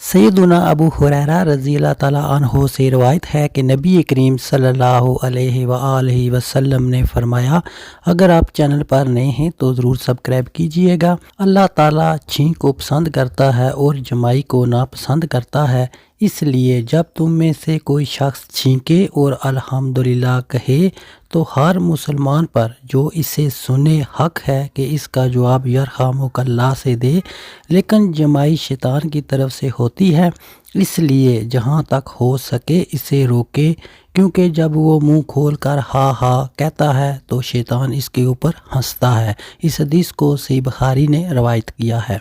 सैयदुना अबू हुरैरा रज़ी अल्लाह ताला अन्हो से रवायत है कि नबी करीम सल्लल्लाहु अलैहि वसल्लम ने फरमाया, अगर आप चैनल पर नए हैं तो ज़रूर सब्सक्राइब कीजिएगा। अल्लाह ताला छींक को पसंद करता है और जमाई को नापसंद करता है। इसलिए जब तुम में से कोई शख्स छींके और अल्हम्दुलिल्लाह कहे तो हर मुसलमान पर जो इसे सुने हक है कि इसका जवाब यरहमुकल्लाह से दे, लेकिन जमाई शैतान की तरफ से होती है, इसलिए जहाँ तक हो सके इसे रोके, क्योंकि जब वो मुंह खोल कर हा हा कहता है तो शैतान इसके ऊपर हंसता है। इस हदीस को सही बुखारी ने रवायत किया है।